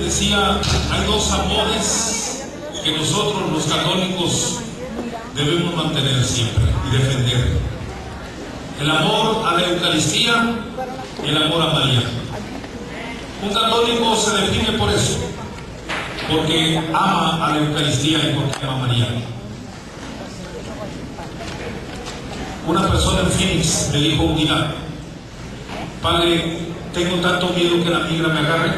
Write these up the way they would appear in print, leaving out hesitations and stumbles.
decía, hay dos amores que nosotros los católicos debemos mantener siempre y defender: el amor a la Eucaristía y el amor a María. Un católico se define por eso, porque ama a la Eucaristía y porque ama a María. Una persona en Phoenix me dijo un día: padre, tengo tanto miedo que la migra me agarre,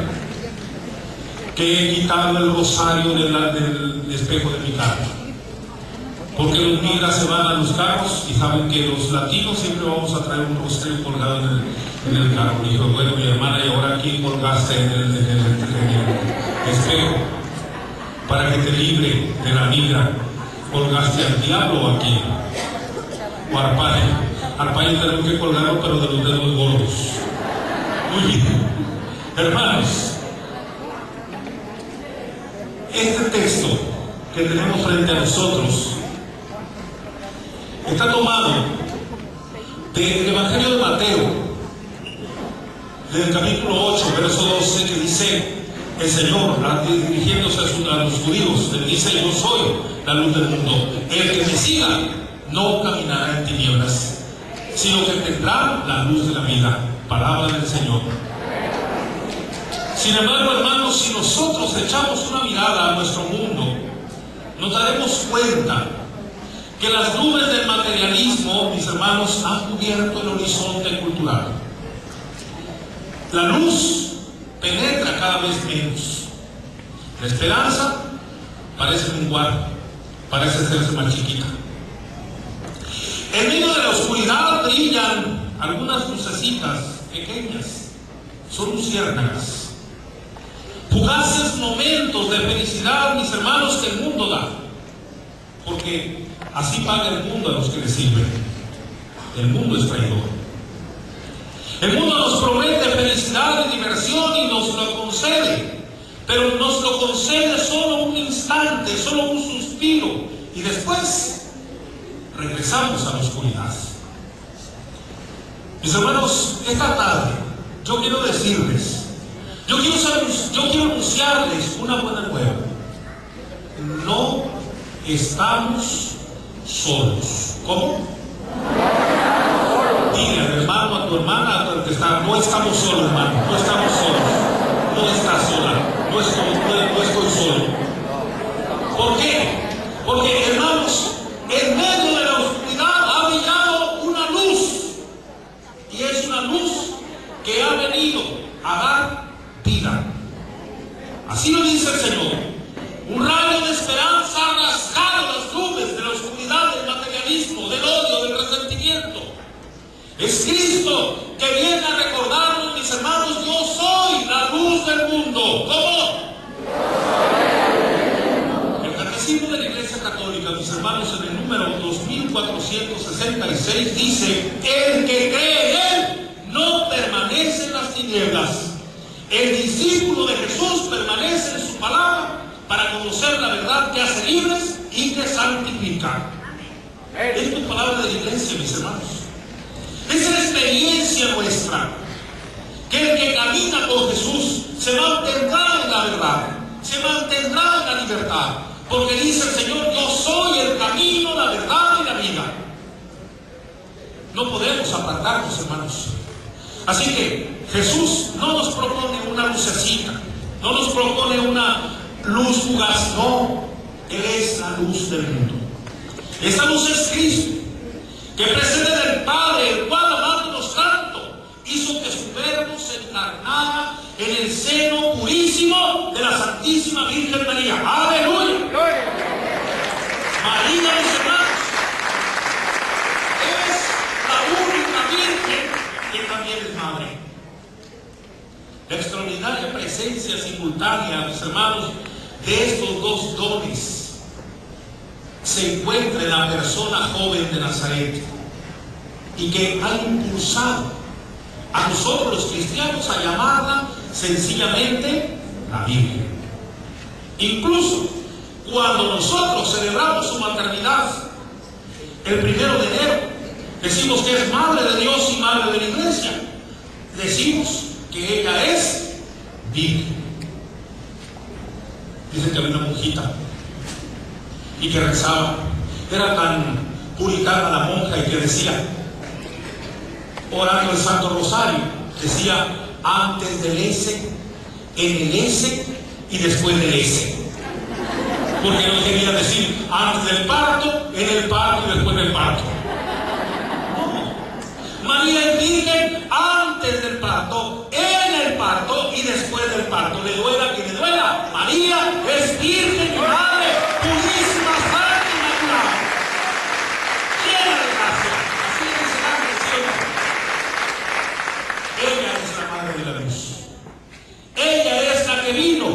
que he quitado el rosario del espejo de mi carro, porque los migras se van a los carros y saben que los latinos siempre vamos a traer un rosario colgado en el carro. Y dijo: bueno, mi hermana, ¿y ahora quién colgaste en el espejo para que te libre de la migra? ¿Colgaste al diablo o a quién? O Arpaio. Arpaio tenemos que colgarlo, pero de los dedos gordos. Muy bien, hermanos, este texto que tenemos frente a nosotros está tomado del Evangelio de Mateo, del capítulo 8, verso 12, que dice el Señor, dirigiéndose a los judíos, les dice: yo soy la luz del mundo, el que me siga no caminará en tinieblas, sino que tendrá la luz de la vida. Palabra del Señor. Sin embargo, hermanos, si nosotros echamos una mirada a nuestro mundo, nos daremos cuenta que las nubes del materialismo, mis hermanos, han cubierto el horizonte cultural. La luz penetra cada vez menos. La esperanza parece menguar, parece hacerse más chiquita. En medio de la oscuridad brillan algunas lucecitas pequeñas, son luciérnagas, fugaces momentos de felicidad, mis hermanos, que el mundo da, porque así paga el mundo a los que le sirven. El mundo es traidor. El mundo nos promete felicidad y diversión y nos lo concede, pero nos lo concede solo un instante, solo un suspiro, y después regresamos a la oscuridad. Mis hermanos, esta tarde yo quiero decirles, yo quiero anunciarles una buena nueva. No estamos solos. ¿Cómo? Dile al hermano, a tu hermana, a tu que está: no estamos solos, hermano, no estamos solos. No estás sola, no estoy solo. ¿Por qué? Porque, hermanos, en medio de la oscuridad ha brillado una luz, y es una luz que ha venido a dar vida. Así lo dice el Señor. Un rayo de esperanza ha rasgado las nubes de la oscuridad, del materialismo, del odio, del resentimiento. Es Cristo que viene a recordarnos, mis hermanos: yo soy la luz del mundo. ¿Cómo? El Catecismo de la Iglesia Católica, mis hermanos, en el número 2466 dice: el que cree en Él no permanece en las tinieblas. El discípulo de Jesús permanece en su palabra para conocer la verdad que hace libres y que santifica. Es la palabra de la Iglesia, mis hermanos. Es la experiencia nuestra, que el que camina con Jesús se mantendrá en la verdad, se mantendrá en la libertad, porque dice el Señor: yo soy el camino, la verdad y la vida. No podemos apartarnos, hermanos. Así que Jesús no nos propone una lucecita, no nos propone una luz fugaz, no. Él es la luz del mundo. Esta luz es Cristo, que precede del Padre, el cual, amándonos tanto, hizo que su Verbo se encarnara en el seno purísimo de la Santísima Virgen María. ¡Aleluya! María, mis hermanos, es la única Virgen que también es madre. La extraordinaria presencia simultánea, mis hermanos, de estos dos dones se encuentra en la persona joven de Nazaret, y que ha impulsado a nosotros los cristianos a llamarla sencillamente la Virgen. Incluso cuando nosotros celebramos su maternidad el 1 de enero, decimos que es Madre de Dios y Madre de la Iglesia. Decimos que ella es Virgen. Dicen que había una monjita y que rezaba. Era tan puritana la monja y que decía, orando el Santo Rosario, decía antes del S, en el S y después del S. Porque no quería decir antes del parto, en el parto y después del parto. No. María es virgen antes del parto, en el parto y después del parto. Le duela que le duela. María es virgen y madre purísima, santa y natural. Llena de gracia. Así dice la canción. Ella es la madre de la luz. Ella es la que vino,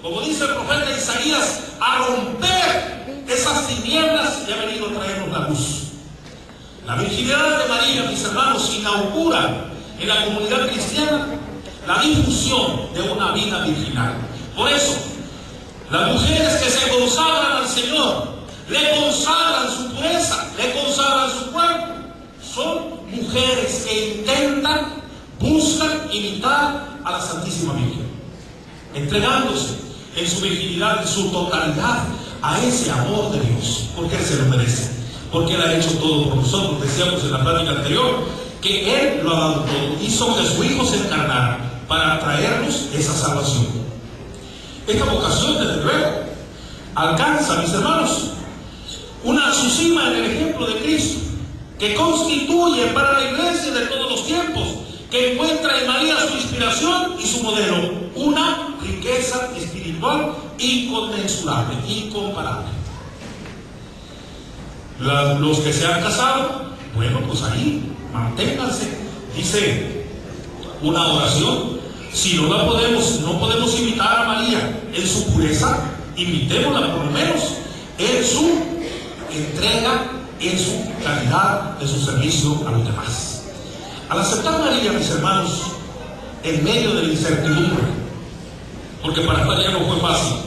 como dice el profeta Isaías, a romper esas tinieblas y ha venido a traernos la luz. La virginidad de María, mis hermanos, inaugura en la comunidad cristiana la difusión de una vida virginal. Por eso, las mujeres que se consagran al Señor, le consagran su pureza, le consagran su cuerpo, son mujeres que intentan, buscan imitar a la Santísima Virgen, entregándose en su virginidad, en su totalidad, a ese amor de Dios, porque Él se lo merece, porque Él ha hecho todo por nosotros. Decíamos en la plática anterior que Él lo ha dado todo, hizo que su Hijo se encarnara para traernos esa salvación. Esta vocación, desde luego, alcanza, mis hermanos, su cima en el ejemplo de Cristo, que constituye para la iglesia de todos los tiempos, que encuentra en María su inspiración y su modelo, una riqueza espiritual inconmensurable, incomparable. Los que se han casado, bueno, pues ahí, manténganse. Dice una oración, si no la podemos, no podemos imitar a María en su pureza, imitémosla por lo menos en su entrega, en su calidad, en su servicio a los demás. Al aceptar María, mis hermanos, en medio de la incertidumbre, porque para María no fue fácil,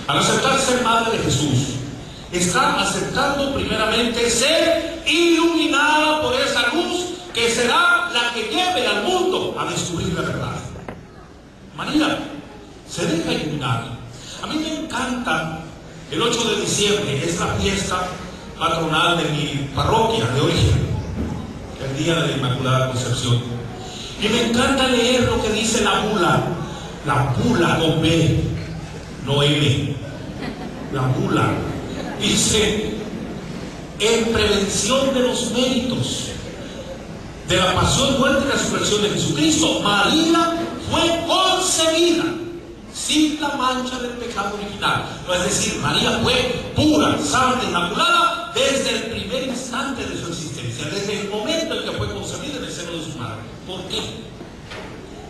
al aceptar ser madre de Jesús, está aceptando primeramente ser iluminada por esa luz que será la que lleve al mundo a descubrir la verdad. María se deja iluminar. A mí me encanta el 8 de diciembre, es la fiesta patronal de mi parroquia de origen, el día de la Inmaculada Concepción. Y me encanta leer lo que dice la bula con B, no M, la bula. Dice, en prevención de los méritos de la pasión, muerte y resurrección de Jesucristo, María fue concebida sin la mancha del pecado original. No, es decir, María fue pura, santa, inmaculada desde el primer instante de su existencia, desde el momento en que fue concebida en el seno de su madre. ¿Por qué?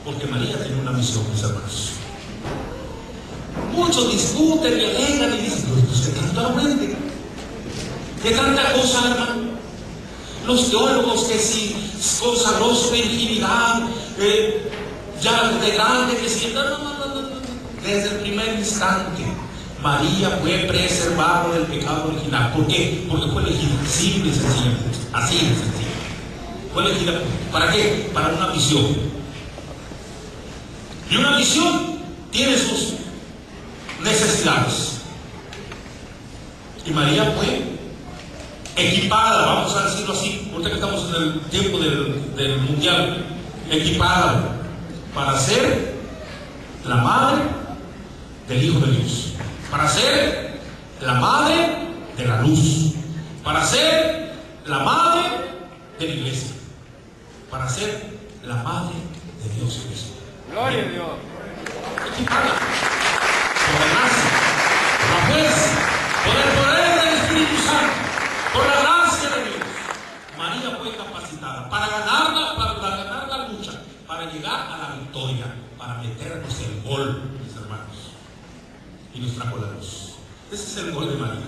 Porque María tenía una misión, mis hermanos. Muchos discuten y alegan y dicen, pues que tanto aprende, que tanta cosa, hermano. Los teólogos que si consagró su virginidad, ya de grande, que si no. Desde el primer instante, María fue preservada del pecado original. ¿Por qué? Porque fue elegida, simple y sencillamente, así de sencillo. Fue elegida, ¿para qué? Para una misión. Y una misión tiene sus necesidades. Y María fue equipada, vamos a decirlo así, ahorita que estamos en el tiempo del mundial, equipada para ser la madre del Hijo de Dios, para ser la madre de la luz, para ser la madre de la iglesia, para ser la madre de Dios mismo. Gloria a Dios. Equipada por la gracia, por la fuerza, por el poder del Espíritu Santo, por la gracia de Dios. María fue capacitada para ganar la lucha, para llegar a la victoria, para meternos el gol, mis hermanos. Y nos trajo la luz. Ese es el gol de María.